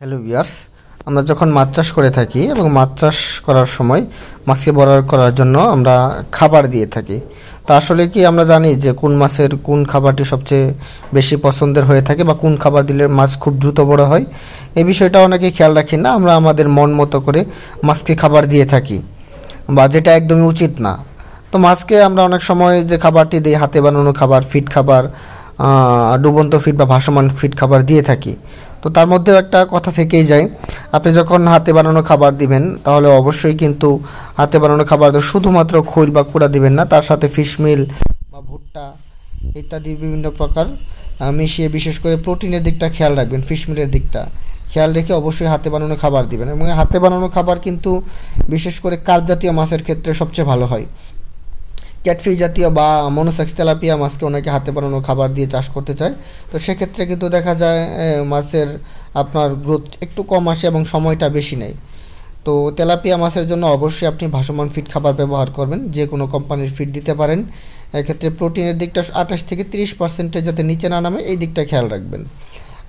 Hello viewers, আমরা যখন মাছ চাষ করে থাকি এবং মাছ চাষ করার সময় মাছকে বড় করার জন্য আমরা খাবার দিয়ে থাকি। তো আসলে কি আমরা জানি যে কোন মাছের কোন খাবারটি সবচেয়ে বেশি পছন্দের হয়ে থাকে বা কোন খাবার দিলে মাছ খুব দ্রুত বড় হয়? এই বিষয়টা অনেকে খেয়াল রাখি না। আমরা আমাদের মন মতো করে মাছকে খাবার দিয়ে থাকি, বা যেটা একদমই উচিত না। তো মাছকে আমরা অনেক সময় যে খাবারটি দিই, হাতে বানানো খাবার, ফিড খাবার, ডুবন্ত ফিড বা ভাসমান ফিড খাবার দিয়ে থাকি। তো তার মধ্যেও একটা কথা থেকেই যায়, আপনি যখন হাতে বানানো খাবার দিবেন তাহলে অবশ্যই কিন্তু হাতে বানানো খাবার শুধুমাত্র খৈল বা কুড়া দিবেন না, তার সাথে ফিশমিল বা ভুট্টা ইত্যাদি বিভিন্ন প্রকার মিশিয়ে, বিশেষ করে প্রোটিনের দিকটা খেয়াল রাখবেন, ফিশমিলের দিকটা খেয়াল রেখে অবশ্যই হাতে বানানো খাবার দিবেন। এবং হাতে বানানো খাবার কিন্তু বিশেষ করে কার্প জাতীয় মাছের ক্ষেত্রে সবচেয়ে ভালো হয়। ক্যাটফিশ জাতীয় বা মনোসেক্স তেলাপিয়া মাছকে অনেকে হাতে বানানো খাবার দিয়ে চাষ করতে চায়। তো সেক্ষেত্রে কিন্তু দেখা যায় মাছের আপনার গ্রোথ একটু কম আসে এবং সময়টা বেশি নেয়। তো তেলাপিয়া মাছের জন্য অবশ্যই আপনি ভাসমান ফিড খাবার ব্যবহার করবেন, যে কোনো কোম্পানির ফিড দিতে পারেন। এক্ষেত্রে প্রোটিনের দিকটা 28 থেকে 30% যাতে নিচে না নামে, এই দিকটা খেয়াল রাখবেন।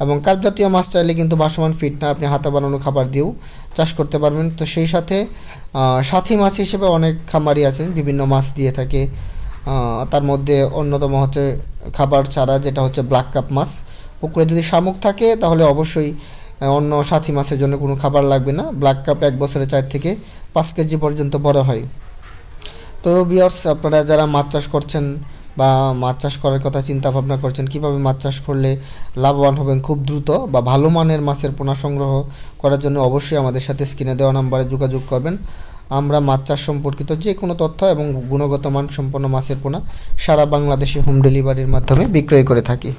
এবং কার্প জাতীয় মাছ চাইলে কিন্তু ভাসমান ফিড না, আপনি হাতে বানানো খাবার দিয়েও চাষ করতে পারবেন। তো সেই সাথে সাথী মাছ হিসেবে অনেক খামারি আছেন, বিভিন্ন মাছ দিয়ে থাকে। তার মধ্যে অন্যতম হচ্ছে খাবার চারা, যেটা হচ্ছে ব্ল্যাক কাপ মাছ। পুকুরে যদি শামুক থাকে তাহলে অবশ্যই অন্য সাথী মাছের জন্য কোনো খাবার লাগবে না। ব্ল্যাক কাপ 1 বছরে 4 থেকে 5 কেজি পর্যন্ত বড় হয়। তো ভিউয়ার্স, আপনারা যারা মাছ চাষ করছেন বা মাছ চাষ করার কথা চিন্তা ভাবনা করছেন, কীভাবে মাছ চাষ করলে লাভবান হবেন খুব দ্রুত বা ভালো মানের মাছের পোনা সংগ্রহ করার জন্য, অবশ্যই আমাদের সাথে স্ক্রিনে দেওয়া নাম্বারে যোগাযোগ করবেন। আমরা মাছ চাষ সম্পর্কিত যে কোনো তথ্য এবং গুণগত মান সম্পন্ন মাছের পোনা সারা বাংলাদেশে হোম ডেলিভারির মাধ্যমে বিক্রয় করে থাকি।